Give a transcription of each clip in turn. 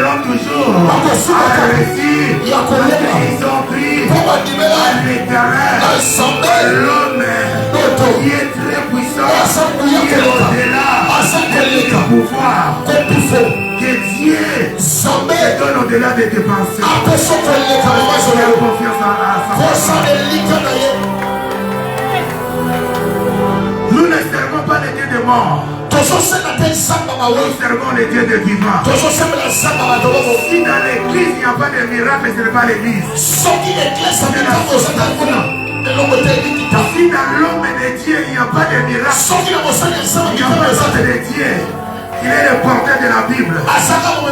l'homme toujours a réussi parce qu'ils ont pris à l'éternel. L'homme qui est très puissant, qui est au-delà du pouvoir que Dieu te donne au-delà de tes pensées. Fais confiance à sa parole. Nous ne servons pas les dieux de mort. Nous servons les dieux de vivants. Si dans l'église il n'y a pas de miracle, ce n'est pas l'église. Si dans l'homme de Dieu il n'y a pas de miracle, il n'y a pas de Dieu. Il est le porteur de la Bible. Il porte seulement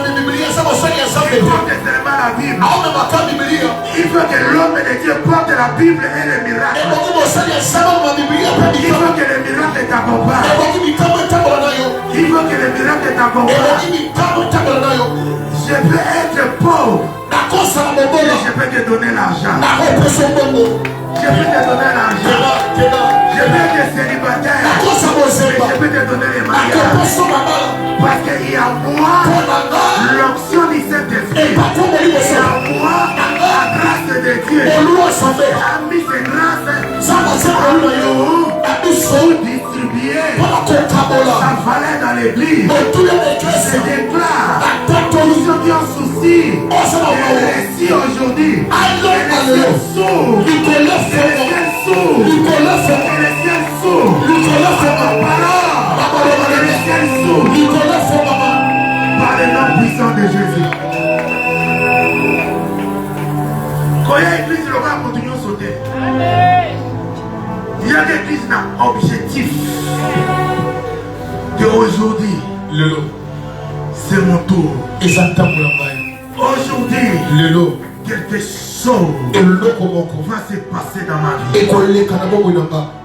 la Bible. Il faut que l'homme de Dieu porte la Bible et le miracle. Il faut que le miracle t'accompagne. Il faut que le miracle t'accompagne. Je peux être pauvre, mais je peux te donner l'argent. Je peux te donner l'argent. Je peux être célibataire, mais je peux te donner les mariages. Parce qu'il y a moi l'onction du Saint-Esprit. Il y a moi la grâce de Dieu. Il a mis ses grâces pour distribuer sa valeur dans l'église. Je déclare tous ceux qui ont souci de réussir aujourd'hui. Les ciels s'ouvrent. Les ciels s'ouvrent. Les ciels s'ouvrent. Ma parole. Les ciels s'ouvrent. Par le nom puissant de Jésus. Quand il y a l'église, le roi continue à sauter. Il y a l'église qui a un objectif. Qu'aujourd'hui, c'est mon tour. Aujourd'hui, quelque chose va se passer dans ma vie.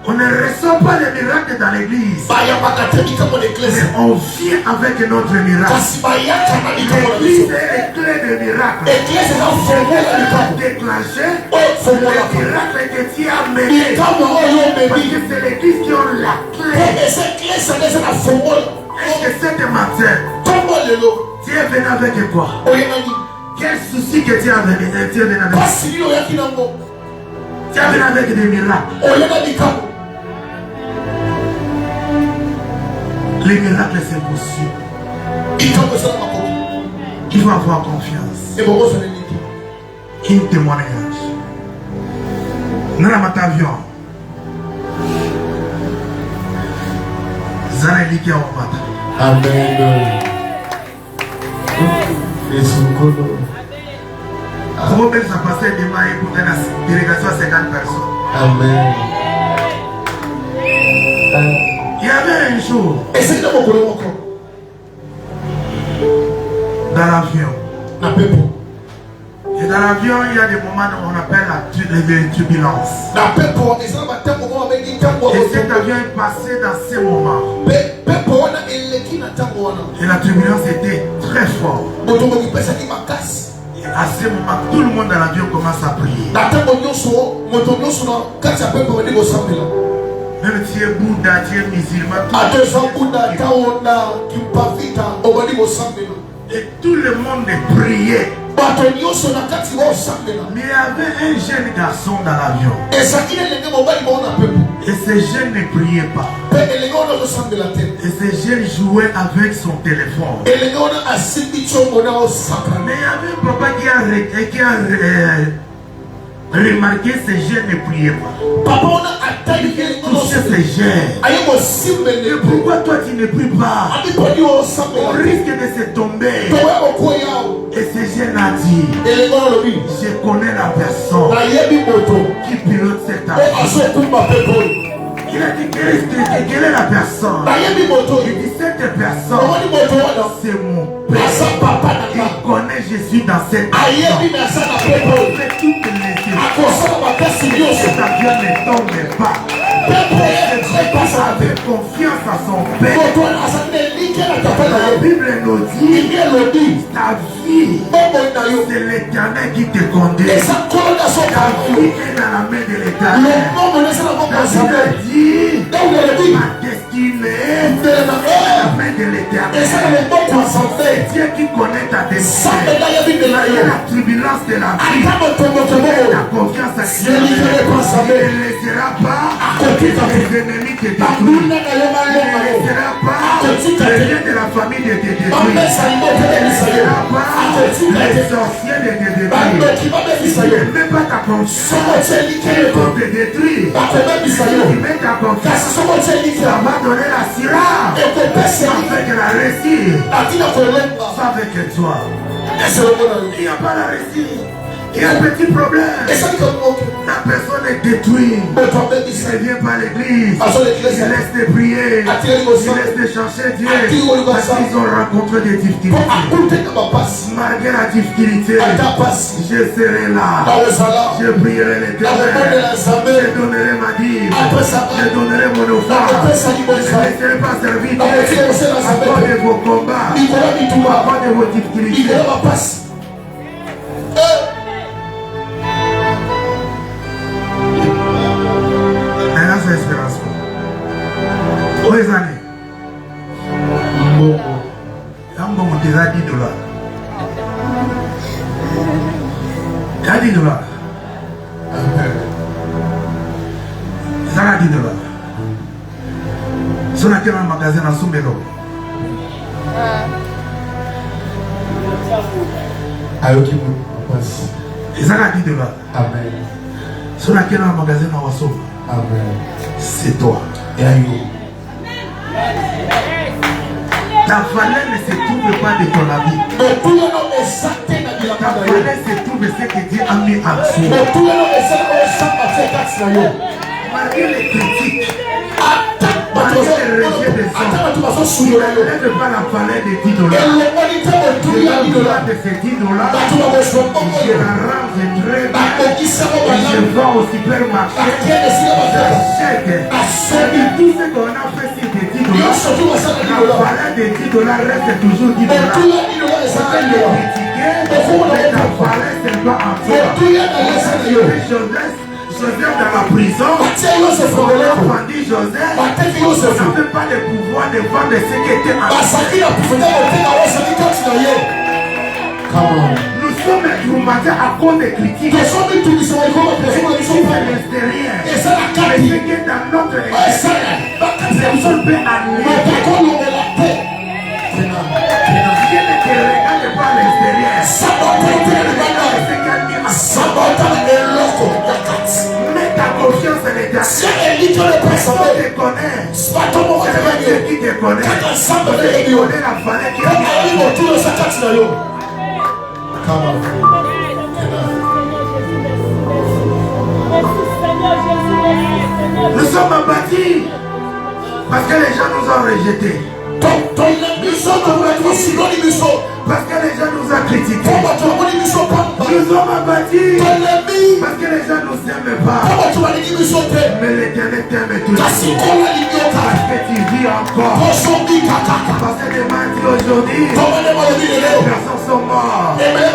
On ne reçoit pas les miracles dans l'église, mais on vient avec notre miracle. L'église est les clés de miracle. C'est déclencher le miracle que tu as mené. Parce que c'est l'église qui a la clé. Est-ce que cette matin, tu es venu avec quoi? Quel souci que tu as venu avec? Tu es venu avec des miracles. Les miracles, c'est possible. Il faut avoir confiance. Un témoignage. Nous avons un avion. Amen. Comment même ça passait demain pour une délégation à 50 personnes? Amen. Il y avait un jour dans l'avion. Et dans l'avion, il y a des moments où on appelle la turbulence. Et cet avion est passé dans ces moments. Et la turbulence était très forte. Et à ce moment, tout le monde dans l'avion commence à prier. Même si tu es Bouddha, tu es musulman, et tout le monde priait. Mais il y avait un jeune garçon dans l'avion. Et ce jeune ne priait pas. Et ce jeune jouait avec son téléphone. Mais il y avait un papa qui a remarqué ce jeune ne priait pas. Il touchait ce jeune. Et pourquoi toi tu ne pries pas? On risque de se tomber. Et ce jeune a dit, je connais la personne qui pilote cet avion. Il a dit, quelle est la personne? Il dit, cette personne, c'est mon père. Il connaît Jésus dans cette avion. Il fait toutes les efforts. Cet avion ne tombe pas. Avec confiance à son père. La Bible nous dit, ta vie, c'est l'Éternel qui te conduit. Ta vie est dans la main de l'Éternel. Ta Bible dit, ma destinée est dans la main de l'Éternel. C'est Dieu qui connaît ta destinée. la turbulence de la vie, la confiance à Dieu, il ne laissera pas les ennemis te détruire. Il ne laissera pas les liens de la famille de te détruire. Il ne laissera pas les sorciers de te détruire. Il ne met pas ta confiance pour te détruire. Il met ta confiance. Ça va donner la syrah avec la réussite. Ça avec toi. Il n'y a pas la réussite. Il y a un petit problème. La personne est détruite. Il ne vient pas à l'église. Il laisse de prier. Il laisse de chercher Dieu. Parce qu'ils ont rencontré des difficultés. Malgré la difficulté, je serai là. Je prierai l'Éternel. Je donnerai ma dîme. Je donnerai mon offrande. Je ne laisserai pas servir à cause de vos combats, à cause de vos difficultés. Espérance. Où est allé? Quand on déjà $10. T'as $10. Ça a $10. Si on a quel magasin à Soumelo? Ça a $10. Amen. Si on a quel magasin à Wasso? Amen. C'est toi. Et aïe. Ta valeur ne se trouve pas de ton avis. Ta valeur se trouve de ce que Dieu a mis en toi. Malgré les critiques, malgré les rejets des hommes, il ne lève pas la valeur de $10. La valeur de ces $10, je la range très bien. Je vais au supermarché, j'achète. Et tout ce qu'on a fait sur des $10, la valeur des $10 reste toujours $10. On peut les critiquer, mais la valeur c'est pas en toi. Joseph dans la prison, on a vendu Joseph, on n'avait pas le pouvoir de vendre ce qui était en nous sommes traumatisés à cause des critiques. Qui fait l'extérieur. Mais ce qui est dans notre extérieur, personne ne peut annuler. Dieu ne te regarde pas à l'extérieur. Mets ta confiance en l'Éternel. Personne ne te connaît. C'est ceux qui te connaissent. Ils connaissent la valeur qui est. Nous sommes abattus parce que les gens nous ont rejetés. Parce que les gens nous ont critiqués. Nous sommes abattus parce que les gens nous aiment pas. Mais l'Éternel t'aime toujours. Parce que tu vis encore. Parce que demain aujourd'hui, les personnes sont mortes. Mais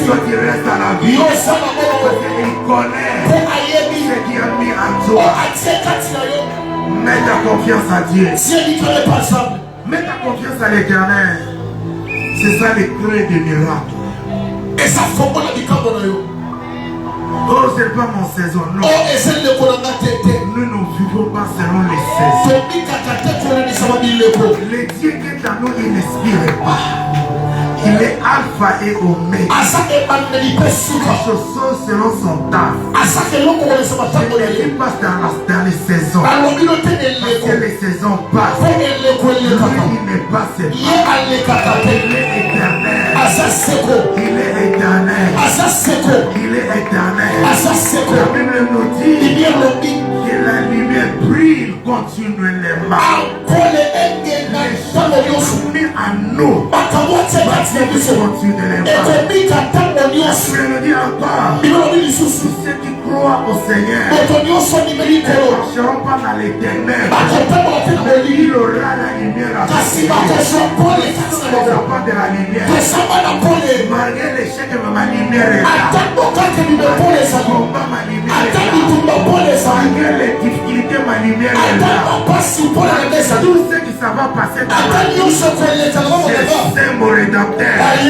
toi tu restes à la vie. Parce qu'il connaît ce qui a mis en toi. Mets ta confiance à Dieu. Mets ta confiance à l'Éternel. C'est ça le clé des miracles. Et ça faut qu'on oh, c'est pas mon saison, non. Nous ne vivons pas selon les saisons. Le Dieu qui est en nous, il n'inspire pas. Il est alpha et oméga. Les choses sont selon son temps. Je ne vis pas dans les saisons. Parce que les saisons passent. Lui, il ne passe pas. Il est éternel. Il est éternel. Il est éternel. La Bible nous dit que la lumière brille continuellement. Les choses sont mises à nous. Continue de les voir. Je le dis encore. Ceux qui croit au Seigneur ne marcheront pas dans les ténèbres. Il aura la lumière à ses pas de la lumière. Malgré l'échec de ma lumière est là. Ma lumière est là. Malgré les difficultés, ma lumière est là. Tout ce qui ça va passer dans ma vie, c'est mon rédempteur. Et il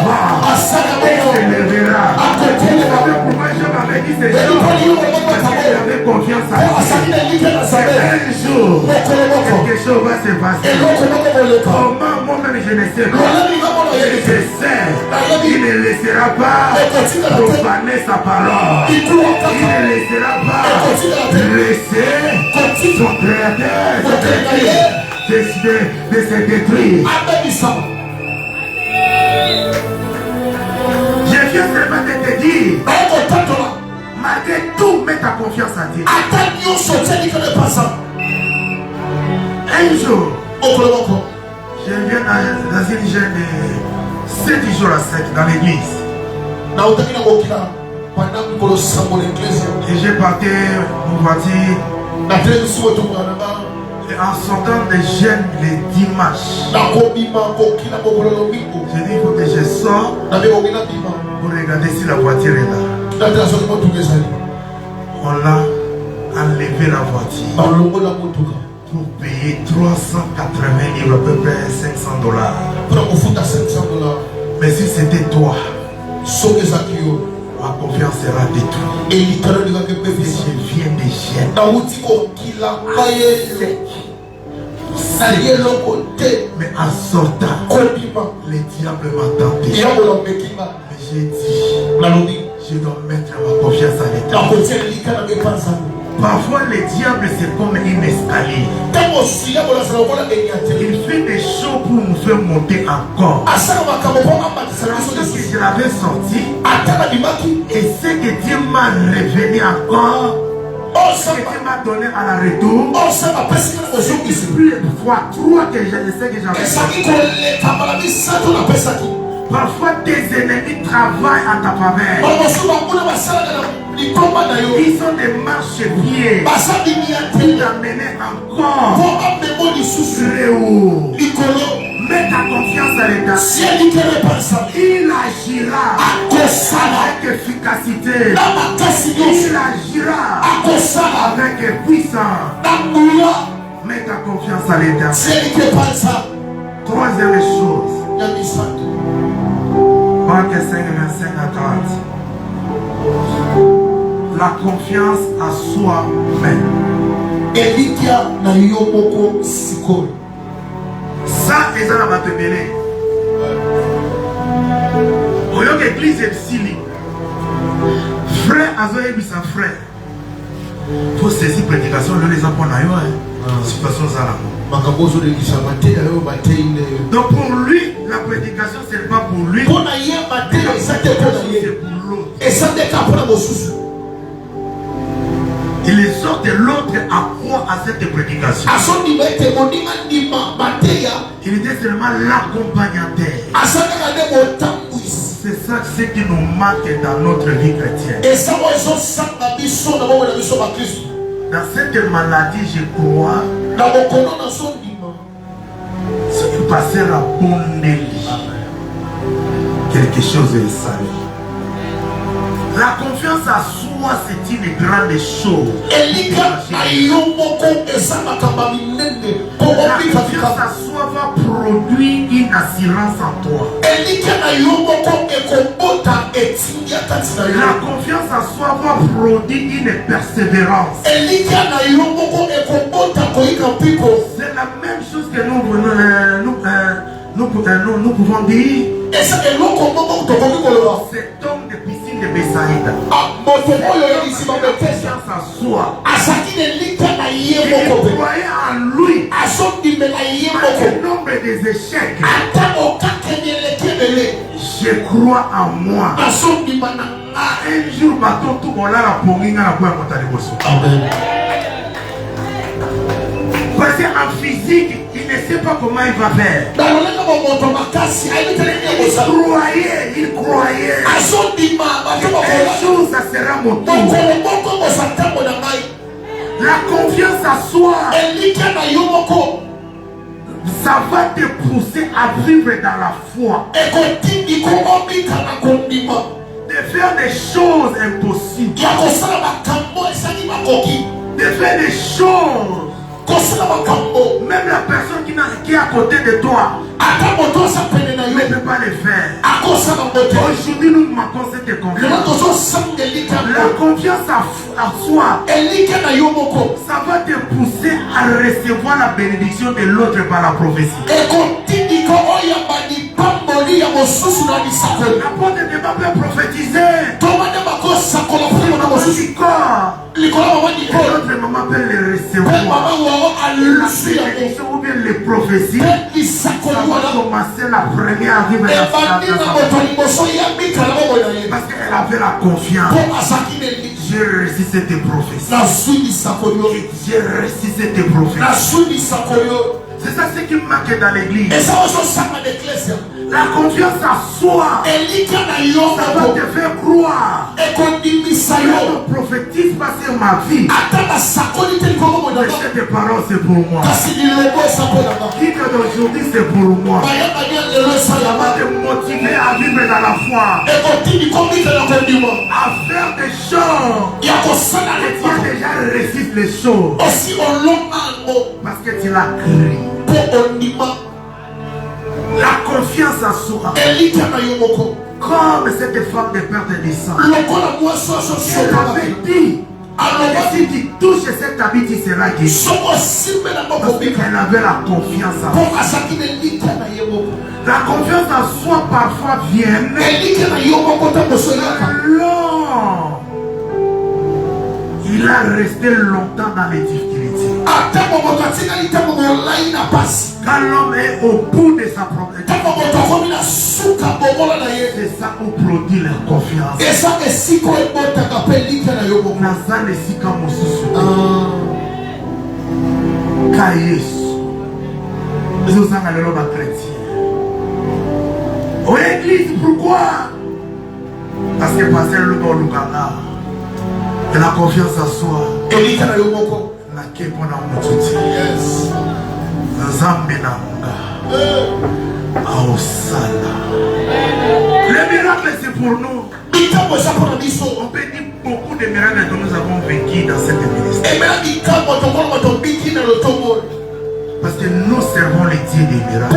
va. Et il le verra. Pourquoi je m'avais dit ces choses? Parce que j'avais confiance en lui. Un jour, quelque chose va se passer. Comment moi-même je ne sais pas. Je sais. Il ne laissera pas profaner sa parole. Il ne laissera pas laisser son créateur de se détruire. Je viens seulement de te dire, malgré tout, mets ta confiance à Dieu. Un jour, je viens dans une jeune de 7 jours à 7 dans l'église. Et j'ai parti mon voiture. Et en sortant des jeunes les dimanches, j'ai dit il faut que je sorte pour regarder si la voiture est là. On l'a enlevé la voiture pour payer 380 livres, à peu près $500. Mais si c'était toi, ma confiance sera détruite. Et je viens des jeunes. Mais en sortant, les diables m'ont tenté. Mais j'ai dit, je dois mettre ma confiance à l'État. Parfois les diables c'est comme une escalier. Il fait des choses pour nous faire monter encore. Ce que je l'avais sorti et ce que Dieu m'a révélé encore, ce que Dieu m'a donné à la retour, c'est plus de fois 3 que je sais que j'avais sorti. Parfois tes ennemis travaillent à ta faveur. Ils sont des marchepieds pour t'amener encore très haut. Mets ta confiance à l'État. Il agira avec efficacité. Il agira avec puissance. Mets ta confiance à l'État. Troisième chose. Marc 5, 25 à 30. La confiance à soi-même. Ça, c'est ça la matébélé. Au lieu que l'église est psyli, frère, Azoé, sa frère. Faut saisir prédication, le les apprendre à situation ça là. Donc pour lui, la prédication c'est pas pour lui. C'est pour l'autre. Il exhorte l'autre à croire à cette prédication. Il était seulement l'accompagnateur. C'est ça ce qui nous manque dans notre vie chrétienne. Dans cette maladie, je crois, c'est que passer la bonne nuit, quelque chose est salut. La confiance à soi, c'est une grande chose. La confiance à soi va produire une assurance en toi. La confiance à soi va produire une persévérance. C'est la même chose que nous pouvons dire. Cet homme de piscine de Bethsaïda. Confiance à soi. Il croyait en lui. Malgré le nombre des échecs. Je crois en moi. Un jour, tout le parce qu'en physique, il ne sait pas comment il va faire. Il croyait. Un jour, ça sera mon tour. La confiance à soi, ça va te pousser à vivre dans la foi. De faire des choses impossibles. De faire des choses. Même la personne qui est à côté de toi ne peut pas le faire. Aujourd'hui, nous manquons cette confiance. La confiance à soi, ça va te pousser à recevoir la bénédiction de l'autre par la prophétie. L'apôtre ne va pas prophétiser. L'autre maman peut le recevoir. La bénédiction ou bien les prophéties, ça va commencer la première à vivre parce qu'elle avait la confiance. J'ai reçu cette prophétie. J'ai reçu cette prophétie. C'est ça ce qui me manque dans l'église. La confiance à soi, ça va te faire croire. Je prophétise pas sur ma vie. Mais cette parole c'est pour moi. Qui que d'aujourd'hui c'est pour moi. Ça va te motiver à vivre dans la foi. À faire des choses. Et tu as déjà reçu les choses. Parce que tu l'as créé. La confiance en soi. Comme cette femme de perte de sang. Elle avait dit. Si tu touches cet habit, tu seras guéri. Parce qu'elle avait la confiance en soi. La confiance en soi parfois vient. Non. Il a resté longtemps dans les difficultés. Quand l'homme est au bout de sa propre c'est ça où produit la confiance. Oh église, pourquoi? Parce que pasteur le bon Lugana, de la confiance en soi. La kepona mututi. Nzambe na munga. Aosala. Le miracle c'est pour nous. On peut dire beaucoup de miracles que nous avons vécu dans cette ministère. Parce que nous servons les dieux des miracles.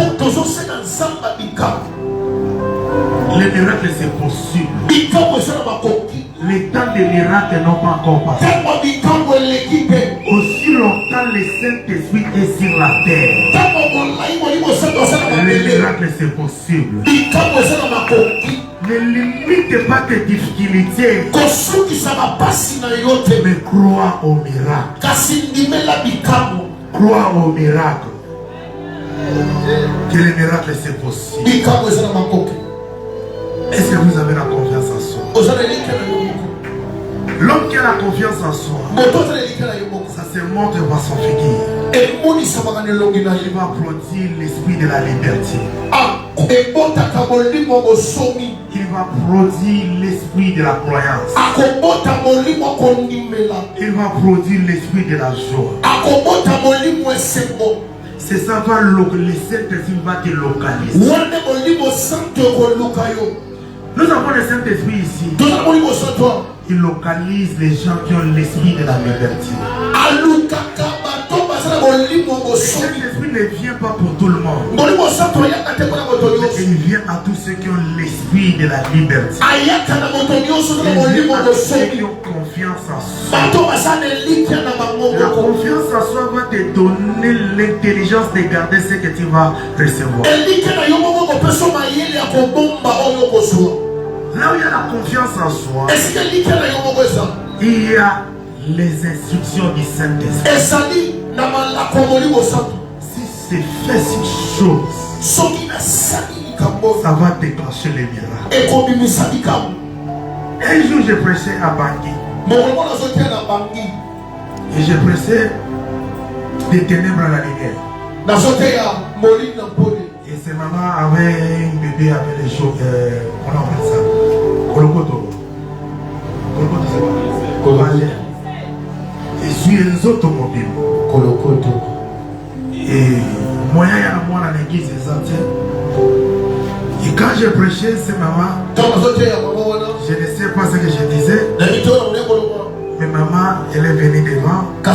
Les miracles c'est possible. Les temps des miracles n'ont pas encore passé. Aussi longtemps le Saint-Esprit est sur la terre. Les miracles c'est possible. Ne limite pas tes difficultés. Mais crois au miracle. Crois au miracle. Que les miracles c'est possible. Est-ce que vous avez la confiance en soi? L'homme qui a la confiance en soi, ça se montre par son figure. Il va produire l'esprit de la liberté. Il va produire l'esprit de la croyance. Il va produire l'esprit de la joie. C'est ça va le Saint-Esprit va te localiser. Nous avons le Saint-Esprit ici. Il localise les gens qui ont l'esprit de la liberté. Le Saint-Esprit ne vient pas pour tout le monde. Il vient à tous ceux qui ont l'esprit de la liberté. Il vient à tous ceux qui ont confiance en soi. La confiance en soi va te donner l'intelligence de garder ce que tu vas recevoir. Là où il y a la confiance en soi, il y a les instructions du Saint-Esprit. Si c'est fait cette chose, ça va déclencher les miracles. Un jour, je prêchais à Bangui. Et je prêchais des ténèbres à la lumière. Et ces mamans avaient bébé avec les choses, on appelle ça Kolokoto. Kolokoto c'est quoi? Je suis les automobiles. Kolokoto. Et moi, il y a moi dans l'église, et quand je prêchais, c'est maman. Je ne sais pas ce que je disais. Mais maman, elle est venue devant. Elle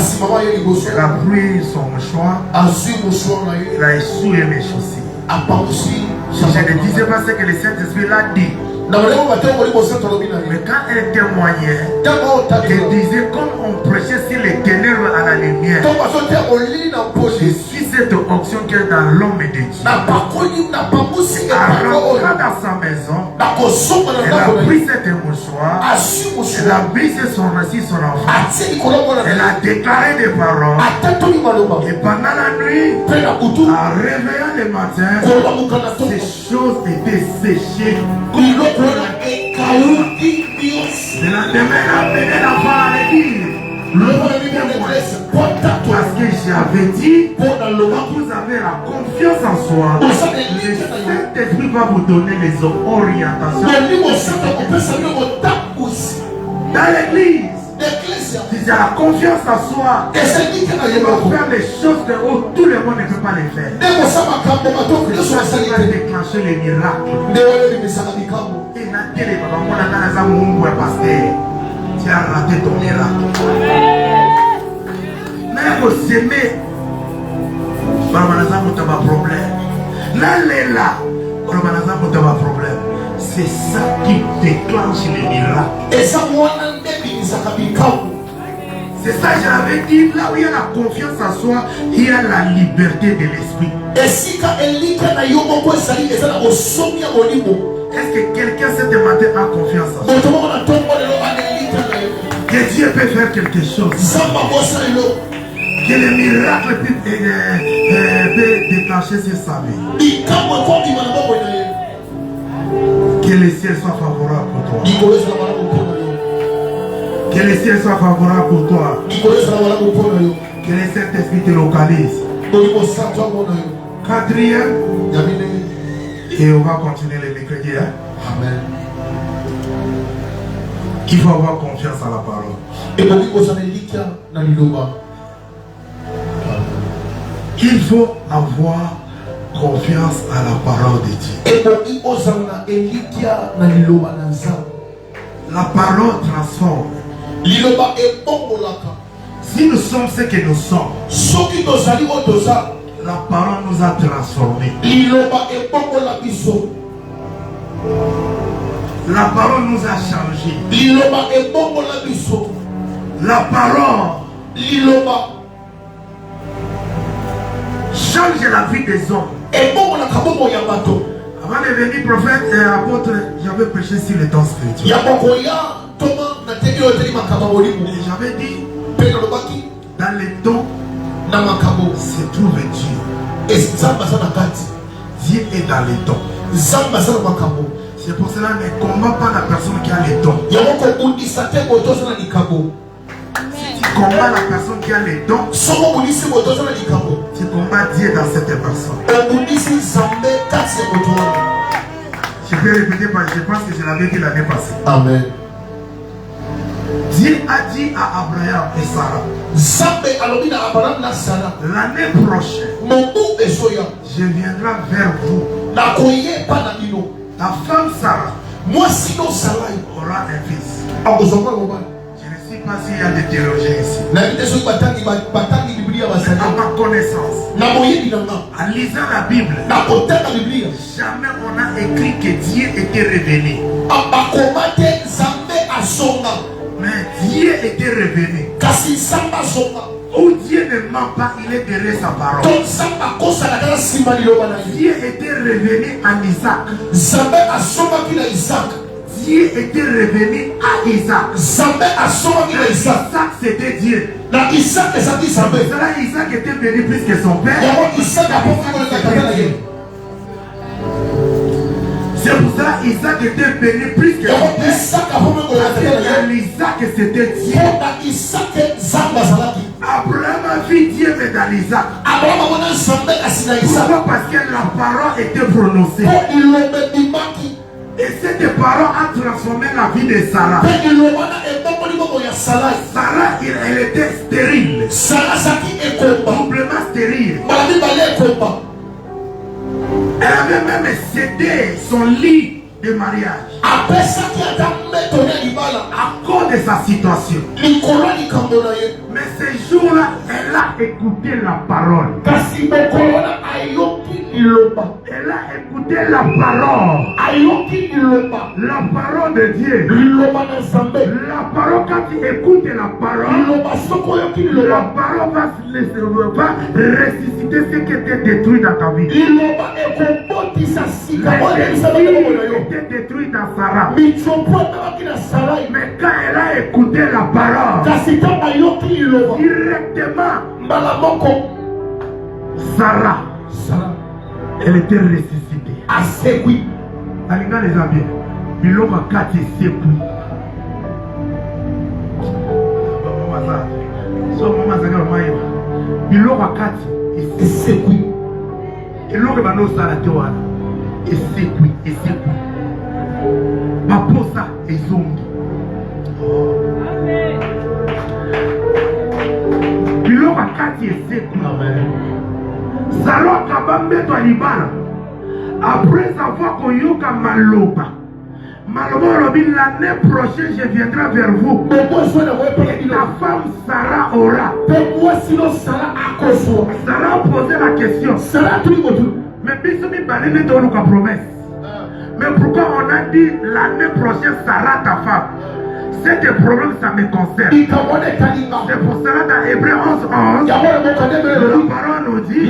a pris son mouchoir. Elle a essuyé mes chaussures. Je ne disais pas ce que le Saint-Esprit l'a dit. Mais quand elle témoignait, elle disait comme on prêchait sur les ténèbres à la lumière. Je suis cette onction qui est dans l'homme de Dieu. En rentrant dans sa maison, elle a pris cette mouchoir, elle a brisé son récit, son enfant. Elle a déclaré des paroles. Et pendant la nuit, en réveillant le matin, ces choses étaient séchées. Le lendemain, elle a amené l'enfant à l'église. Parce que j'avais dit, quand vous avez la confiance en soi, le Saint-Esprit va vous donner les orientations. Dans l'église, si j'ai la confiance en soi, il va faire les choses que tout le monde ne peut pas les faire. C'est ça qui va déclencher les miracles. Et n'a quel est parce que tu as raté ton miracle. Mais vous aimez, problème. C'est ça qui déclenche les miracles. C'est ça que j'avais dit. Là où il y a la confiance en soi, il y a la liberté de l'esprit. Est-ce que quelqu'un ce matin a confiance en soi? Que Dieu peut faire quelque chose. Que le miracle peut déclencher sur sa vie. Que le ciel soit favorable pour toi. Que le ciel soit favorable pour toi. Que le Saint-Esprit te localise. Quatrième. Et on va continuer les mercredis. Amen. Il faut avoir confiance à la parole. Il faut avoir confiance à la parole de Dieu. La parole transforme. Si nous sommes ce que nous sommes, la parole nous a transformés. La parole nous a changés. La parole change la vie des hommes. Avant de devenir prophète et apôtre, j'avais prêché sur les dons spirituels. Et j'avais dit, dans les dons se trouve Dieu. Dieu est dans les dons. C'est pour cela ne combat pas la personne qui a les dons. Si tu combats la personne qui a les dons, tu combats Dieu dans cette personne. Je peux répéter parce que je pense que je l'avais dit l'année passée. Amen. Dieu a dit à Abraham et Sarah, l'année prochaine, je viendrai vers vous. Ta femme Sarah aura un fils. Je ne sais pas s'il y a des théologiens ici. À ma connaissance, en lisant la Bible, jamais on a écrit que Dieu était revenu. Mais Dieu était revenu. Où Dieu ne ment pas, il est derrière sa parole. Dieu était revenu en Isaac. Dieu était revenu à Isaac. Isaac c'était Dieu. Isaac était venu plus que son père. C'est pour ça Isaac était venu plus que son père. Isaac c'était Dieu. Abraham a vu Dieu mais dans Isaac. Pourquoi? Parce que la parole était prononcée. des parents a transformé la vie de Sarah. Sarah, elle était stérile. Doublement stérile. Elle avait même cédé son lit de mariage à cause de sa situation. Mais ce jour-là, elle a écouté la parole. Elle a écouté la parole. La parole de Dieu. La parole, quand tu écoutes la parole va ressusciter ce qui était détruit dans ta vie. Était détruit dans Sarah. Mais quand elle a écouté la parole, directement, Sarah, elle était ressuscitée. Alinga les amis, biloko kati seku. So mama zanga mayo. Biloko kati seku. Eloko bano sala te wana. Eseku. Maposa ezongi. Biloko kati eseku. Amen. Sarah kabambeto alibala. Après avoir koyoka maloba. L'année prochaine je viendrai vers vous. La femme Sarah aura. Sarah a posé la question. Mais bisous balene dans la promesse. Mais pourquoi on a dit l'année prochaine Sarah ta femme? C'est des problèmes, ça me concerne. C'est pour cela dans Hébreu 11:11, la parole nous dit,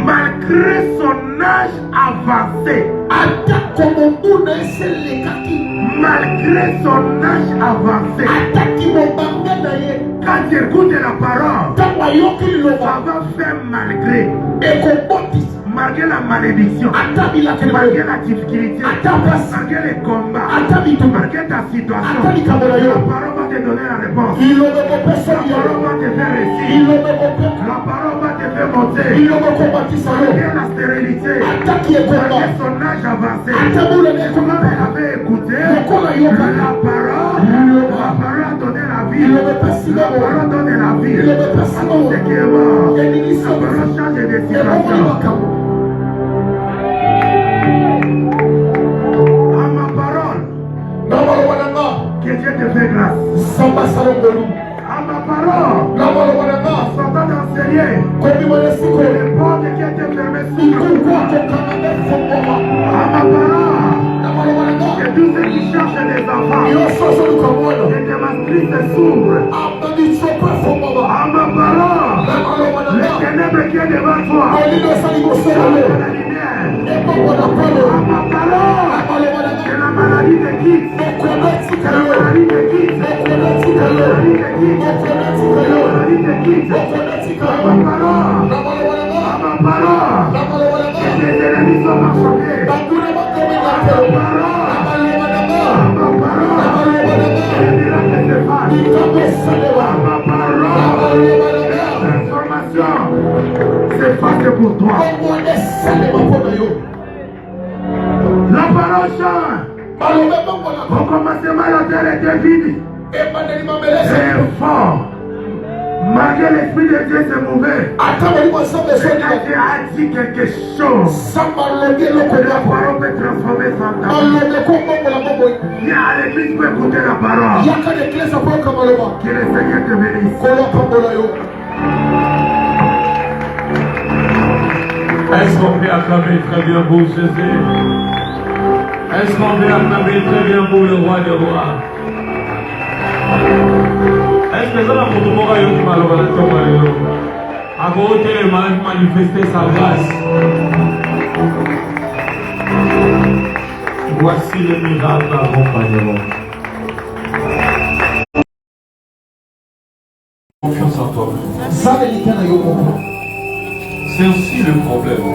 malgré son âge avancé, malgré son âge avancé, quand tu écoutes la parole, ça va faire malgré la malédiction, malgré la difficulté, malgré les combats, malgré ta situation, la parole va te donner la réponse. La parole va te faire réussir. La parole va te faire monter. Malgré la stérilité, malgré son âge avancé, comme elle avait écouté la parole a donné la vie. La parole donne la vie. À tout ce qui est mort, la parole change de situation. Que Dieu te fait grâce. À ma parole, sortant d'enseigner, les portes qui étaient fermées s'ouvrent. À ma parole, que tous ceux qui cherchent des enfants, les dévastatrices s'ouvrent. À ma parole, les ténèbres qui est devant toi, la lumière. À ma parole, que la maladie te quitte. Que la maladie te quitte. Que la maladie te quitte. À ma parole, que tes ennemis sont marchés. À ma parole, que les miracles se fassent. À ma parole, transformation se fasse pour toi. La parole change. Au commencement, la terre était vide et fort. Malgré l'esprit de Dieu se mouvait. Dieu a dit quelque chose. La parole peut transformer son temps. Viens à l'église pour écouter la parole. Que le Seigneur te bénisse. Est-ce qu'on peut acclamer très bien pour Jésus? Est-ce qu'on peut acclamer très bien pour le roi des rois? Est-ce que ça va pour tout le monde à côté manifester sa grâce? Voici le miracle accompagnement. Confiance en toi. C'est aussi le problème.